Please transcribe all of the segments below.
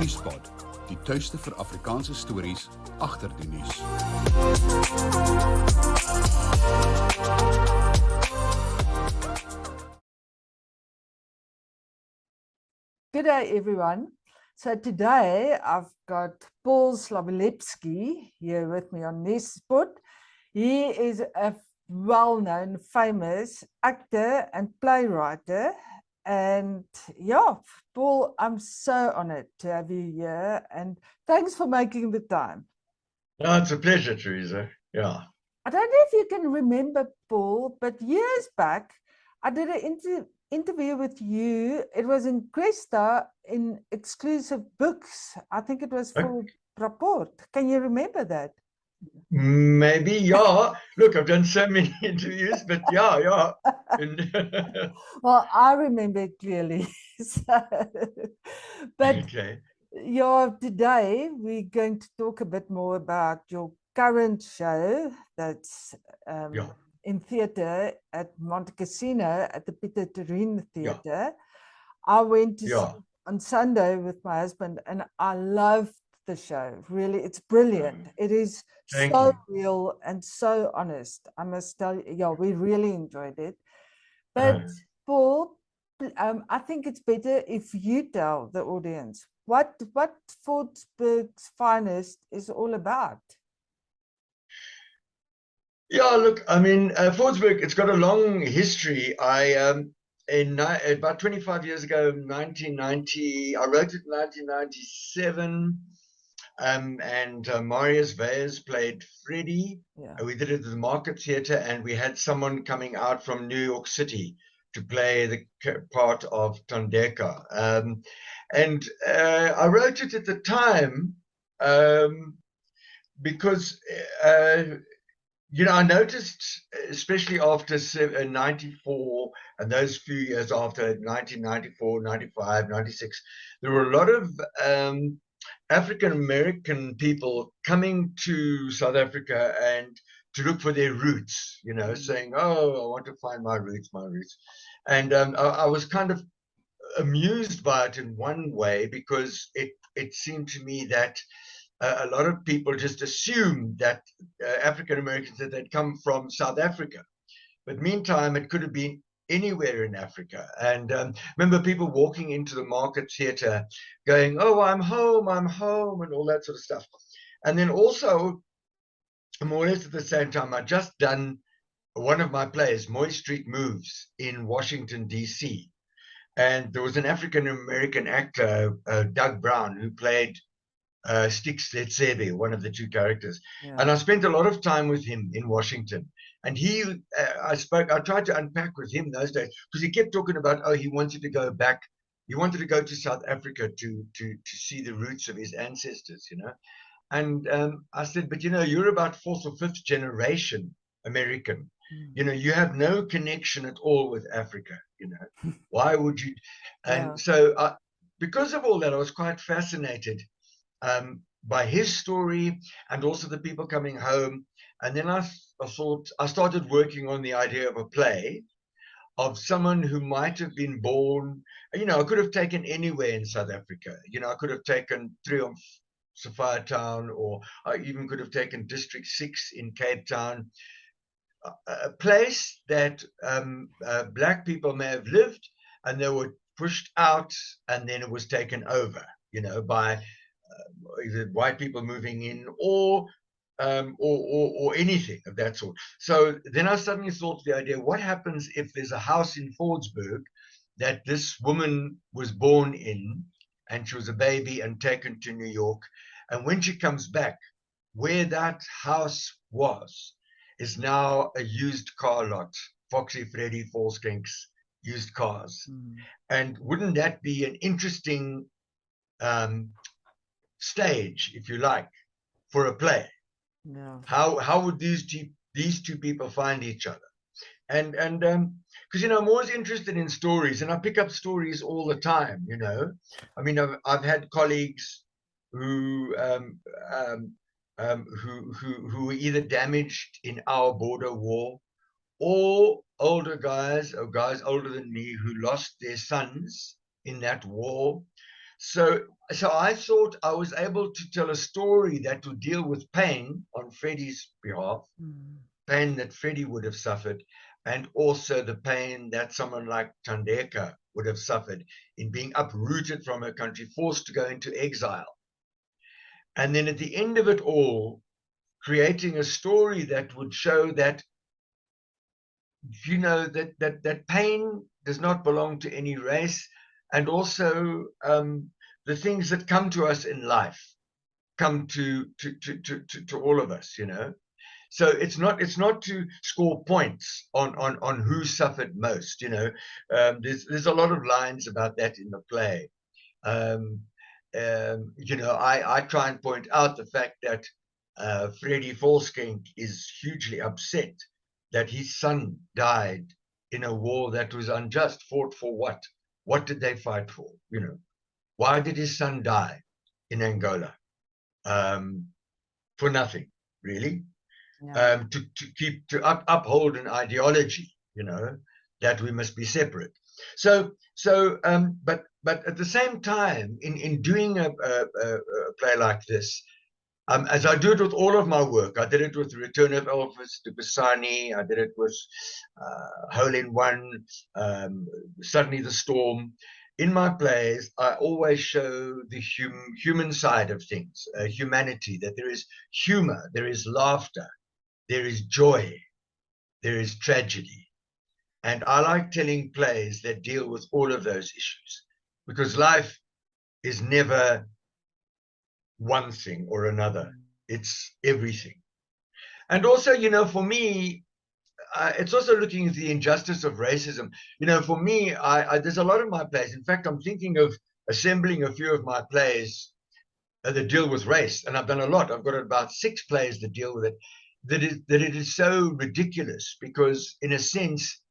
Nuuspod, die tuiste vir Afrikaanse stories agter die nuus. Good day, everyone. So today I've got Paul Slabolepszy here with me on Nuuspod. He is a well-known, famous actor and playwright. And yeah, Paul, I'm so honored to have you here. And thanks for making the time. No, it's a pleasure, Teresa. Yeah. I don't know if you can remember, Paul, but years back, I did an interview with you. It was in Cresta in exclusive books. I think it was for Rapport. Can you remember that? Maybe, yeah. Look, I've done so many interviews, but yeah. Well, I remember it clearly. But okay. Yeah, today we're going to talk a bit more about your current show that's in theatre at Montecasino at the Pieter Terrein Theatre. I went to see it on Sunday with my husband and I loved the show. Really, it's brilliant. It is real and so honest. I must tell you, we really enjoyed it. But Paul, I think it's better if you tell the audience what Fordsburg's Finest is all about. Yeah, look, I mean, Fordsburg, it's got a long history. About 25 years ago, 1990, I wrote it in 1997, and Marius Veyes played Freddie. We did it at the Market Theatre, and we had someone coming out from New York City to play the part of Tondeka. And I wrote it at the time because, I noticed, especially after 94 and those few years after 1994, 95, 96, there were a lot of African-American people coming to South Africa and to look for their roots, saying, oh, I want to find my roots. And I was kind of amused by it in one way because it seemed to me that a lot of people just assumed that African Americans that they'd come from South Africa, but meantime it could have been anywhere in Africa. And remember people walking into the Market Theatre going, oh, I'm home, and all that sort of stuff. And then also, more or less at the same time, I'd just done one of my plays, Moy Street Moves, in Washington, D.C. And there was an African-American actor, Doug Brown, who played Stix Letsebe, one of the two characters. And I spent a lot of time with him in Washington. And I tried to unpack with him those days, because he kept talking about, he wanted to go back. He wanted to go to South Africa to see the roots of his ancestors, And I said, but you're about fourth or fifth generation American. You have no connection at all with Africa. Why would you? And so because of all that, I was quite fascinated by his story and also the people coming home. And then I started working on the idea of a play of someone who might have been born, I could have taken anywhere in South Africa. I could have taken Triumph, Sophiatown, or I even could have taken District 6 in Cape Town, a place that black people may have lived and they were pushed out and then it was taken over, by either white people moving in or anything of that sort. So then I suddenly thought of the idea, what happens if there's a house in Fordsburg that this woman was born in and she was a baby and taken to New York, and when she comes back, where that house was is now a used car lot, Foxy Freddy Volkskenks used cars. And wouldn't that be an interesting stage, if you like, for a play? How would these two people find each other? And because I'm always interested in stories, and I pick up stories all the time. I mean, I've had colleagues who were either damaged in our border war, or older guys or guys older than me who lost their sons in that war. So I thought I was able to tell a story that would deal with pain on Freddie's behalf, pain that Freddie would have suffered, and also the pain that someone like Thandeka would have suffered in being uprooted from her country, forced to go into exile. And then at the end of it all, creating a story that would show that, you know, that pain does not belong to any race, and also the things that come to us in life come to all of us, you know. So it's not to score points on who suffered most, you know. There's a lot of lines about that in the play. You know, I try and point out the fact that Freddie Volskink is hugely upset that his son died in a war that was unjust. Fought for what? What did they fight for? You know, why did his son die in Angola? For nothing, really. Yeah. To uphold an ideology, you know, that we must be separate. But at the same time, in doing a play like this, as I do it with all of my work, I did it with The Return of Elvis to Pisani, I did it with Hole in One, Suddenly the Storm. In my plays, I always show the human side of things, humanity, that there is humor, there is laughter, there is joy, there is tragedy. And I like telling plays that deal with all of those issues, because life is never one thing or another. It's everything. And also, you know, for me, it's also looking at the injustice of racism. You know, for me, there's a lot of my plays. In fact, I'm thinking of assembling a few of my plays that deal with race, and I've done a lot. I've got about 6 plays that deal with it. That it is so ridiculous, because in a sense,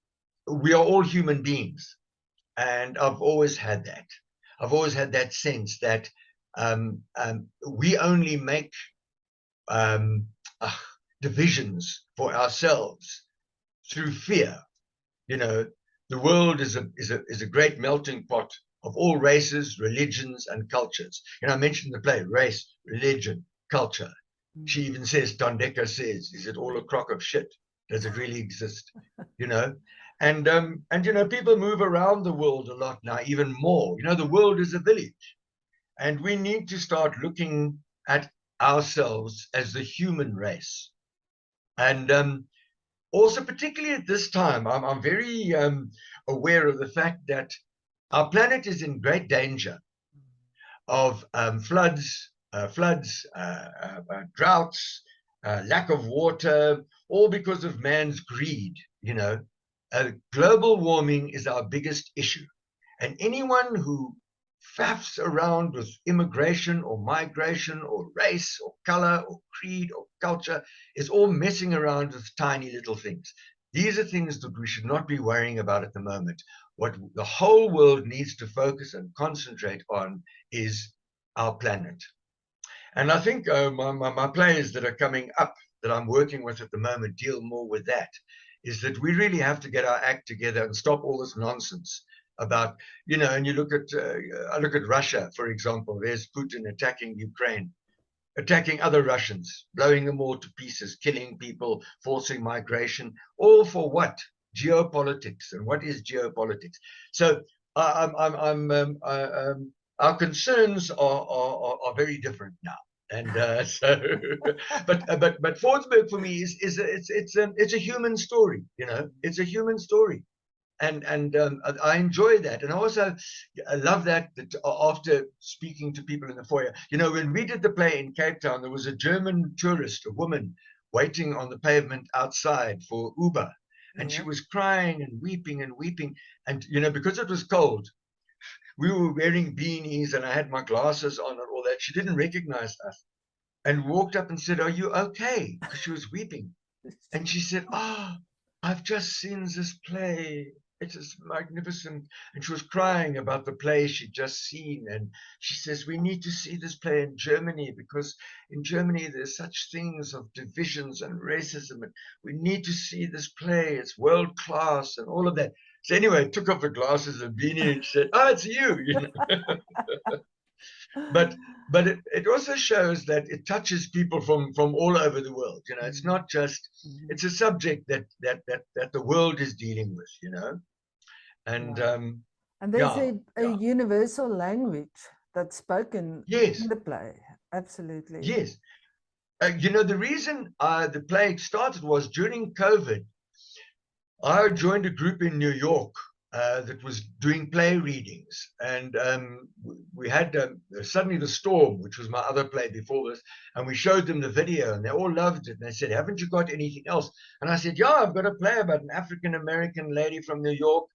we are all human beings, and I've always had that. I've always had that sense that we only make divisions for ourselves through fear. You know, the world is a great melting pot of all races, religions, and cultures. You know, I mentioned the play, race, religion, culture. She even says, Thandeka says, is it all a crock of shit? Does it really exist? You know, and you know, people move around the world a lot now, even more. You know, the world is a village, and we need to start looking at ourselves as the human race. And also, particularly at this time, I'm very aware of the fact that our planet is in great danger of floods, droughts, lack of water, all because of man's greed. You know, global warming is our biggest issue, and anyone who faffs around with immigration or migration or race or color or creed or culture is all messing around with tiny little things. These are things that we should not be worrying about at the moment. What the whole world needs to focus and concentrate on is our planet. And I think my plays that are coming up that I'm working with at the moment deal more with that, is that we really have to get our act together and stop all this nonsense about, you know, and you look at, I look at Russia, for example. There's Putin attacking Ukraine, attacking other Russians, blowing them all to pieces, killing people, forcing migration, all for what? Geopolitics. And what is geopolitics? So our concerns are very different now. And but Forsberg for me it's a human story, you know, it's a human story. And I enjoy that. And I love that after speaking to people in the foyer, you know, when we did the play in Cape Town, there was a German tourist, a woman, waiting on the pavement outside for Uber. And she was crying and weeping and weeping. And, you know, because it was cold, we were wearing beanies and I had my glasses on and all that. She didn't recognize us and walked up and said, "Are you okay?" Because she was weeping. And she said, "Oh, I've just seen this play. It is magnificent." And she was crying about the play she'd just seen. And she says, "We need to see this play in Germany, because in Germany there's such things of divisions and racism. And we need to see this play. It's world class," and all of that. So anyway, I took off the glasses and beanie and said, "Oh, it's you." You know? but it also shows that it touches people from all over the world. You know, it's not just, it's a subject that the world is dealing with, you know. And and there's yeah, a universal language that's spoken yes, in the play. Absolutely. yes. You know, the reason the play started was during COVID. I joined a group in New York that was doing play readings, and we had Suddenly the Storm, which was my other play before this, and we showed them the video, and they all loved it. And they said, "Haven't you got anything else?" And I said, "Yeah, I've got a play about an African American lady from New York."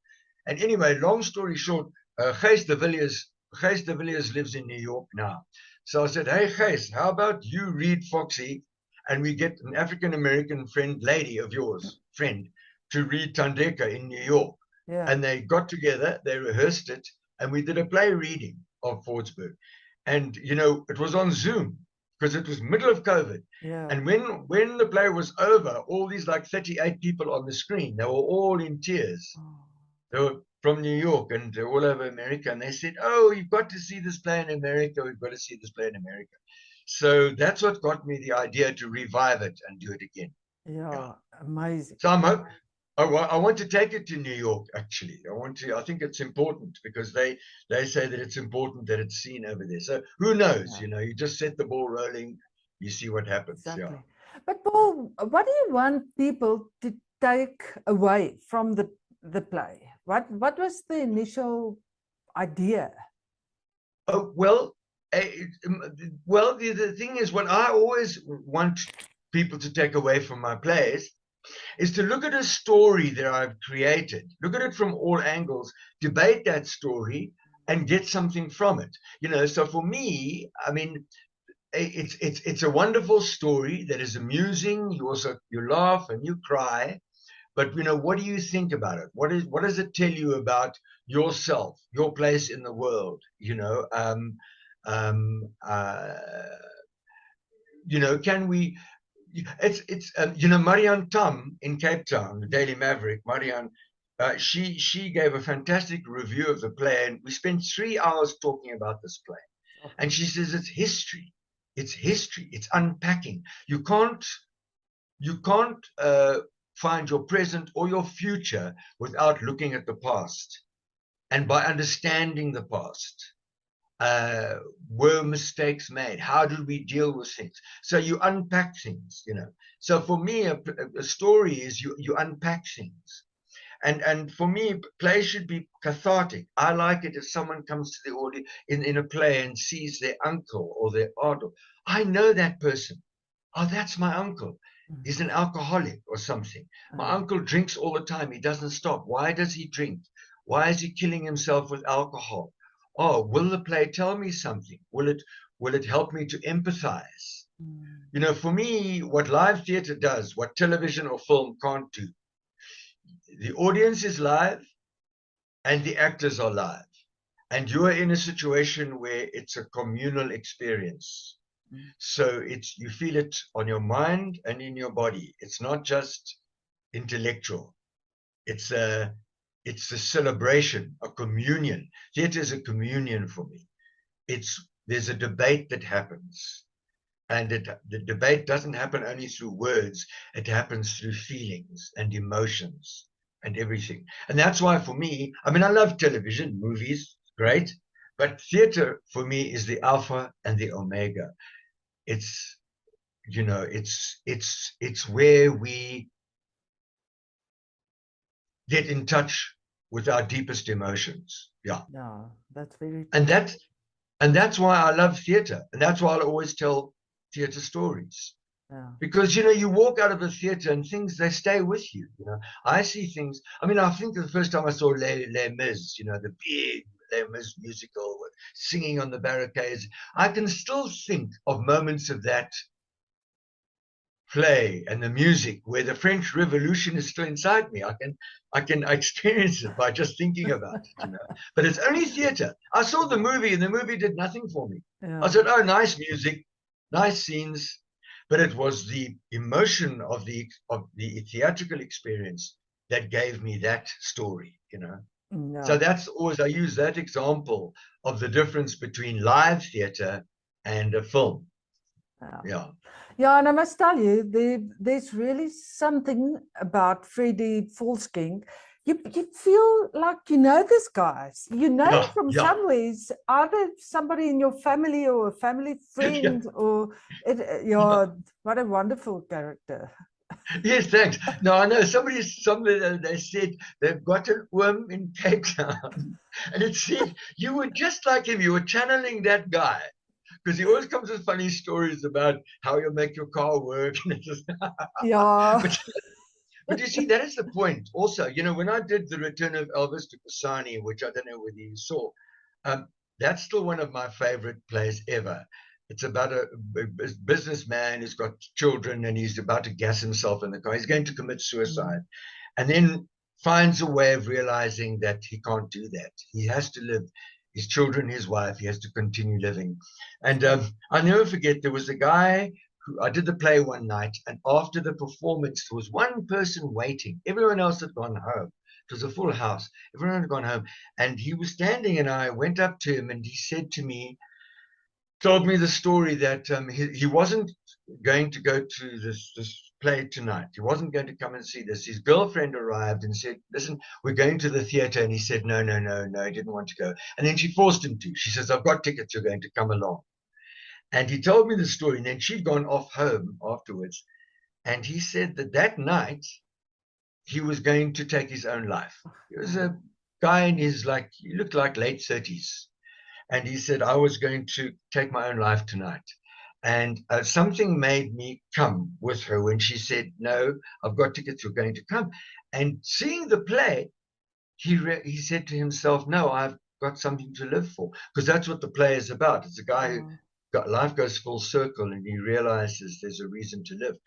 And anyway, long story short, Gijs de Villiers lives in New York now. So I said, "Hey Gijs, how about you read Foxy, and we get an African American lady of yours, friend, to read Tandeka in New York." Yeah. And they got together, they rehearsed it, and we did a play reading of Fordsburg. And, you know, it was on Zoom because it was middle of COVID. Yeah. And when the play was over, all these like 38 people on the screen, they were all in tears. They were from New York and they're all over America. And they said, "Oh, you've got to see this play in America. We've got to see this play in America." So that's what got me the idea to revive it and do it again. Yeah. Amazing. So I want to take it to New York, actually. I think it's important because they say that it's important that it's seen over there. So who knows, you know, you just set the ball rolling, you see what happens. Exactly. Yeah. But Paul, what do you want people to take away from the play? What was the initial idea? Oh, well, the thing is, what I always want people to take away from my plays is to look at a story that I've created, look at it from all angles, debate that story, and get something from it. You know, so for me, I mean, it's a wonderful story that is amusing. You laugh and you cry, but you know, what do you think about it? What does it tell you about yourself, your place in the world? You know, you know, can we? It's you know, Marianne Tam in Cape Town, the Daily Maverick, Marianne, she gave a fantastic review of the play, and we spent 3 hours talking about this play. And she says it's history, it's unpacking. You can't find your present or your future without looking at the past, and by understanding the past. Were mistakes made? How did we deal with things? So you unpack things, you know. So for me, a story is you unpack things. And for me, play should be cathartic. I like it if someone comes to the audience in a play and sees their uncle or their aunt. I know that person. Oh, that's my uncle. He's an alcoholic or something. My uncle drinks all the time. He doesn't stop. Why does he drink? Why is he killing himself with alcohol? Oh, will the play tell me something? Will it help me to empathize? You know, for me, what live theater does, what television or film can't do, the audience is live and the actors are live. And you are in a situation where it's a communal experience. So you feel it on your mind and in your body. It's not just intellectual. It's a celebration, a communion. Theater is a communion for me. There's a debate that happens, and the debate doesn't happen only through words. It happens through feelings and emotions and everything. And that's why for me, I mean, I love television, movies, great, but theater for me is the alpha and the omega. It's, you know, it's where we get in touch with our deepest emotions. Yeah. No, that's very true. And that's why I love theater. And that's why I always tell theater stories. Yeah. Because, you know, you walk out of a theater and things, they stay with you. You know, I see things. I mean, I think the first time I saw Les Mis, you know, the big Les Mis musical with singing on the barricades, I can still think of moments of that play and the music where the French Revolution is still inside me. I can experience it by just thinking about it, you know. But it's only theater. I saw the movie and the movie did nothing for me. Yeah. I said, oh, nice music, nice scenes, but it was the emotion of the theatrical experience that gave me that story, you know. So Ja. that's always, I use that example of the difference between live theatre and a film. Ja. Yeah. Yeah, and I must tell you, there's really something about Freddie Volsking. You feel like you know this guy. You know him Yeah, from yeah. somewhere. It's either somebody in your family or a family friend, or yeah, what a wonderful character. Yes, thanks. No, I know somebody they said they've got an worm in Cape Town, and it said you were just like him. You were channeling that guy because he always comes with funny stories about how you make your car work. Yeah. But you see, that is the point. Also, you know, when I did the Return of Elvis to Pisani, which I don't know whether you saw, that's still one of my favorite plays ever. It's about a businessman who's got children and he's about to gas himself in the car. He's going to commit suicide, and then finds a way of realizing that he can't do that. He has to live. His children, his wife, he has to continue living. And I'll never forget, there was a guy who I did the play one night, and after the performance, there was one person waiting. Everyone else had gone home. It was a full house. Everyone had gone home. And he was standing, and I went up to him, and he said to me, told me the story that he wasn't going to go to this play tonight. He wasn't going to come and see this. His girlfriend arrived and said, listen, we're going to the theater. And he said, no, he didn't want to go. And then she forced him to. She says, I've got tickets. You're going to come along. And he told me the story. And then she'd gone off home afterwards. And he said that that night he was going to take his own life. He was a guy in his, like, he looked like late 30s. And he said, I was going to take my own life tonight. And something made me come with her when she said, no, I've got tickets, you're going to come. And seeing the play, he said to himself, no, I've got something to live for. Because that's what the play is about. It's a guy who got life goes full circle and he realizes there's a reason to live.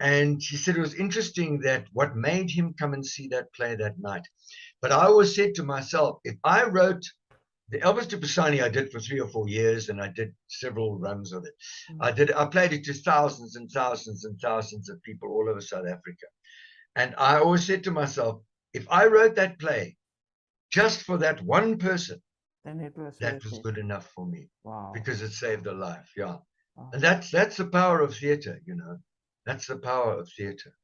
And he said it was interesting that what made him come and see that play that night. But I always said to myself, if I wrote the Elvis to Pisani, I did for 3 or 4 years, and I did several runs of it. I played it to thousands and thousands and thousands of people all over South Africa. And I always said to myself, if I wrote that play just for that one person, Then it was that was good enough for me. Wow. Because it saved a life. Yeah. Wow. And that's the power of theater, you know. That's the power of theater.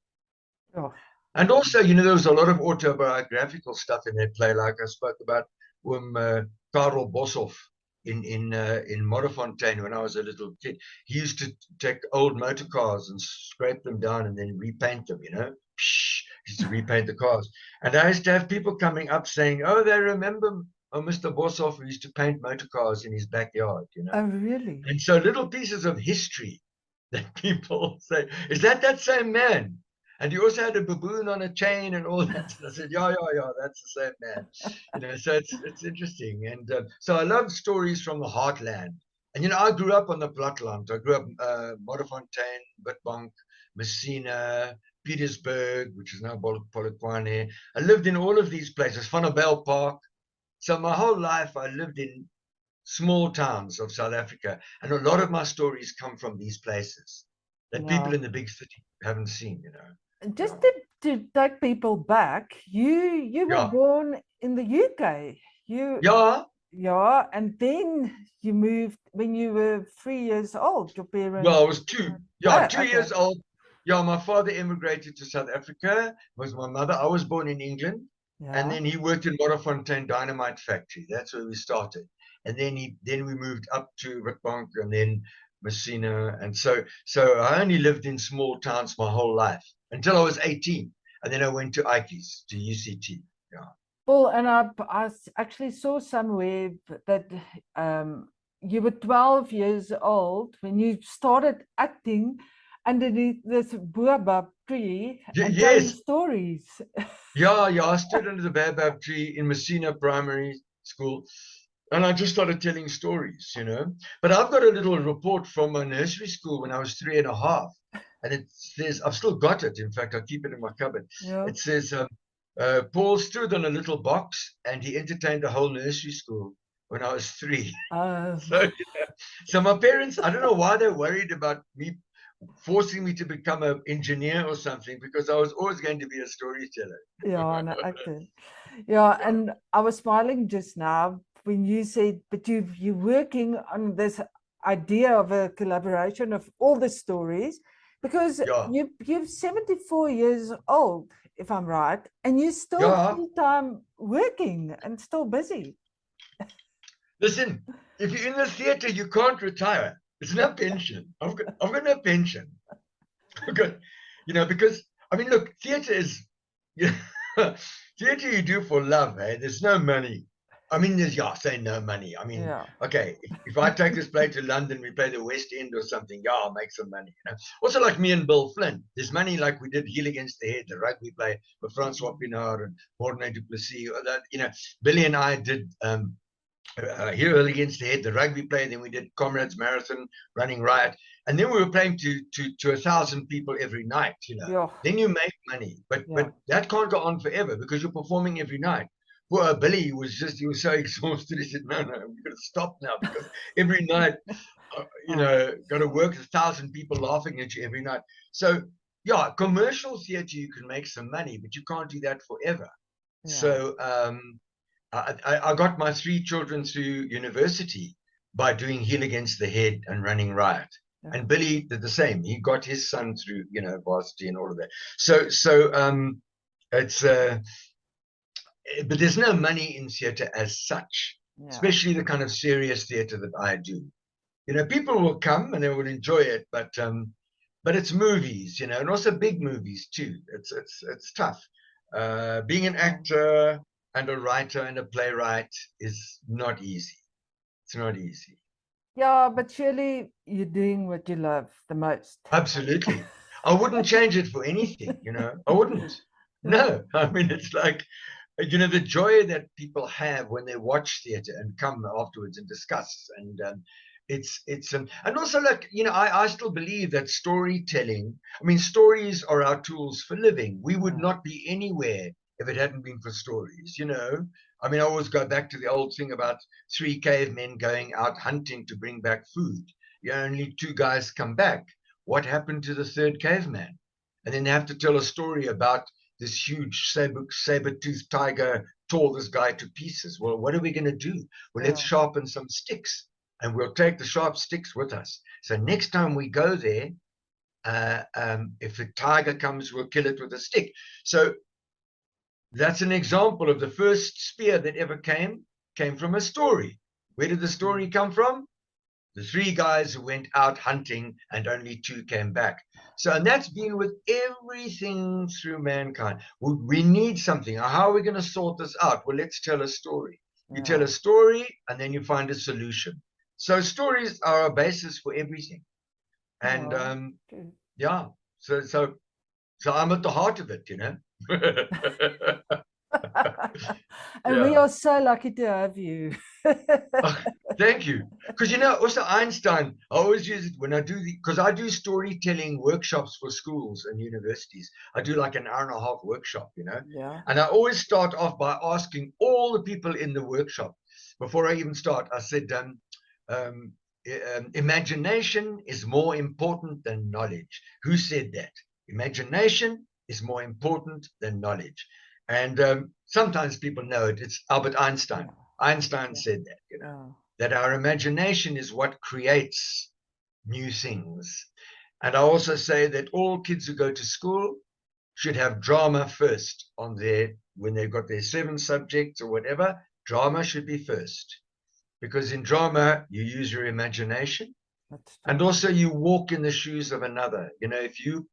Oh. And also, you know, there was a lot of autobiographical stuff in that play, like I spoke about Karel Boshoff in Modderfontein when I was a little kid. He used to take old motor cars and scrape them down and then repaint them, you know. He used to repaint the cars. And I used to have people coming up saying, oh, they remember Mr. Boshoff who used to paint motor cars in his backyard, you know. Oh, really? And so little pieces of history that people say, is that same man? And he also had a baboon on a chain and all that. And I said, yeah, that's the same man. You know, so it's interesting. And so I love stories from the heartland. And, you know, I grew up on the platteland. I grew up Modderfontein, Witbank, Messina, Petersburg, which is now Polokwane. I lived in all of these places, Vanderbijl Park. So my whole life I lived in small towns of South Africa. And a lot of my stories come from these places that people in the big city haven't seen, you know. Just to take people back, you were born in the UK. Yeah, and then you moved when you were 3 years old. Your parents. Well, I was 2. Yeah, 2 years old. Yeah, my father immigrated to South Africa. Was my mother. I was born in England, and then he worked in Modderfontein Dynamite Factory. That's where we started, and then we moved up to Witbank and then Messina, and so I only lived in small towns my whole life until I was 18, and then I went to Ike's, to UCT. Yeah. Paul, and I actually saw somewhere that you were 12 years old when you started acting underneath this baobab tree and telling stories. Yeah, I stood under the baobab tree in Messina Primary School. And I just started telling stories, you know. But I've got a little report from my nursery school when I was 3.5. And it says, I've still got it. In fact, I keep it in my cupboard. Yeah. It says, Paul stood on a little box and he entertained the whole nursery school when I was 3. So my parents, I don't know why they're worried about me forcing me to become an engineer or something, because I was always going to be a storyteller. Yeah, an actor. Yeah, and I was smiling just now when you said, but you're working on this idea of a collaboration of all the stories, because Yeah, you're 74 years old, if I'm right, and you're still yeah. full-time working and still busy. Listen, if you're in the theater, you can't retire. It's no pension. I've got no pension. I've got, because I mean, look, theater is, you theater you do for love, eh? There's no money. I mean, say no money. I mean, Yeah. okay, if I take this play to London, we play the West End or something, yeah, I'll make some money. Also, like me and Bill Flynn, there's money like we did Heel Against the Head, the rugby play with Francois Pinard and Morne du Plessis. Billy and I did Hero Against the Head, the rugby play. Then we did Comrades Marathon, Running Riot, and then we were playing to 1,000 people every night. Yeah. Then you make money, but that can't go on forever because you're performing every night. Poor Billy he was so exhausted. He said, "No, we're going to stop now because every night, got to work 1,000 people laughing at you every night." So yeah, commercial theater you can make some money, but you can't do that forever. Yeah. So I got my 3 children through university by doing Heel Against the Head and Running Riot. Yeah. And Billy did the same. He got his son through, varsity and all of that. So it's but there's no money in theater as such, especially the kind of serious theater that I do. People will come and they will enjoy it, but it's movies, and also big movies too. It's tough. Being an actor and a writer and a playwright is not easy. It's not easy. Yeah, but surely you're doing what you love the most. Absolutely. I wouldn't change it for anything, I wouldn't. No, I mean, it's like, the joy that people have when they watch theater and come afterwards and discuss. And and also, like, I still believe that storytelling, I mean, stories are our tools for living. We would not be anywhere if it hadn't been for stories, I mean, I always go back to the old thing about 3 cavemen going out hunting to bring back food. Only 2 guys come back. What happened to the 3rd caveman? And then they have to tell a story about this huge saber-toothed tiger tore this guy to pieces. Well, what are we going to do? Well, let's sharpen some sticks, and we'll take the sharp sticks with us. So next time we go there, if the tiger comes, we'll kill it with a stick. So that's an example of the first spear that ever came from a story. Where did the story come from? The 3 guys who went out hunting and only 2 came back. So, and that's been with everything through mankind. We need something. How are we going to sort this out? Well, let's tell a story. You tell a story and then you find a solution. So stories are a basis for everything. And so I'm at the heart of it, And we are so lucky to have you. Thank you. Because also Einstein, I always use it when I do because I do storytelling workshops for schools and universities. I do like an hour-and-a-half workshop, and I always start off by asking all the people in the workshop before I even start. I said, imagination is more important than knowledge. Who said that? Imagination is more important than knowledge. And sometimes people know it. It's Albert Einstein. Einstein said that, that our imagination is what creates new things. And I also say that all kids who go to school should have drama first when they've got their 7 subjects or whatever, drama should be first. Because in drama, you use your imagination and also you walk in the shoes of another. If you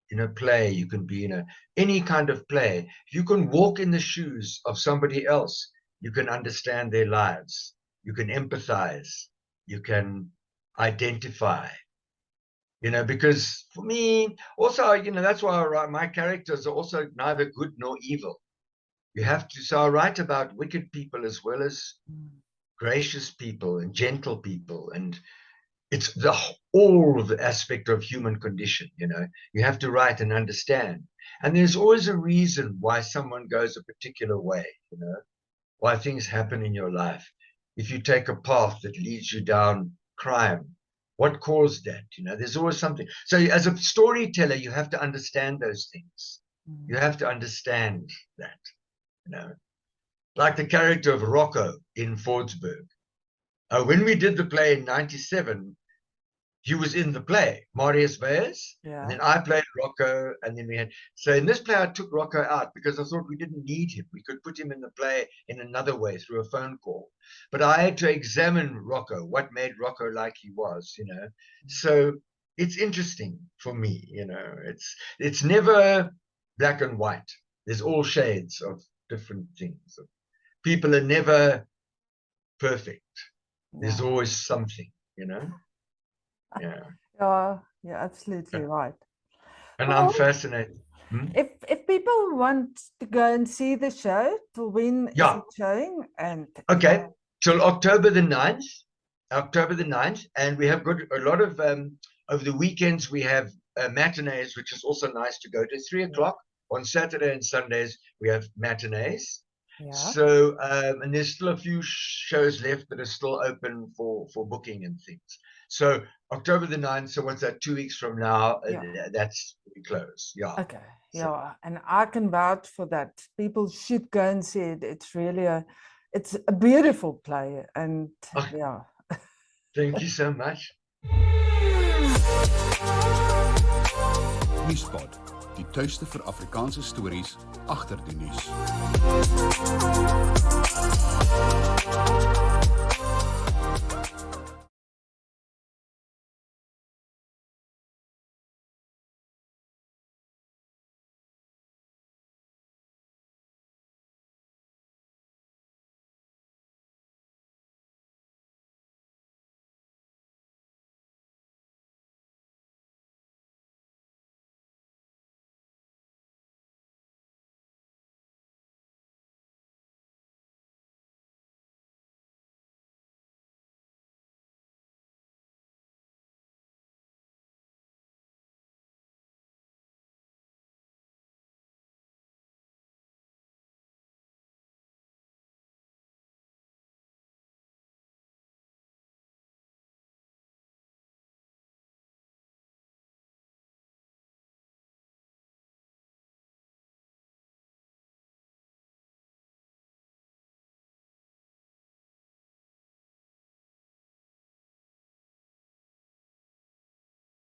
in a play, you can be in any kind of play. If you can walk in the shoes of somebody else, you can understand their lives. You can empathize. You can identify. Because for me, also, that's why I write. My characters are also neither good nor evil. You have to. So I write about wicked people as well as gracious people and gentle people, and it's all of the aspect of human condition. You have to write and understand, and there's always a reason why someone goes a particular way. Why things happen in your life. If you take a path that leads you down crime, what caused that? There's always something. So as a storyteller, you have to understand those things. You have to understand that. like the character of Rocco in Fordsburg. When we did the play in 97, he was in the play, Marius Veyes, Yeah. and then I played Rocco, and then we had, so in this play I took Rocco out because I thought we didn't need him. We could put him in the play in another way through a phone call. But I had to examine Rocco, what made Rocco like he was, you know. So it's interesting for me, you know. It's never black and white. There's all shades of different things. People are never perfect. There's always something, you know. Yeah. Yeah, you're absolutely right. And Well, I'm fascinated. If people want to go and see the show, till when is Yeah. it showing? And Okay, till October the 9th, and we have got a lot of, over the weekends we have matinees, which is also nice to go to. 3 o'clock on Saturday and Sundays, we have matinees. yeah. So, and there's still a few shows left that are still open for booking and things. So October the 9th, so what's that, 2 weeks from now, that's close, yeah. Okay, yeah, and I can vouch for that. People should go and see it. It's really it's a beautiful play, and yeah. Thank you so much. Nuuspod, die tuiste vir Afrikaanse stories agter die nuus.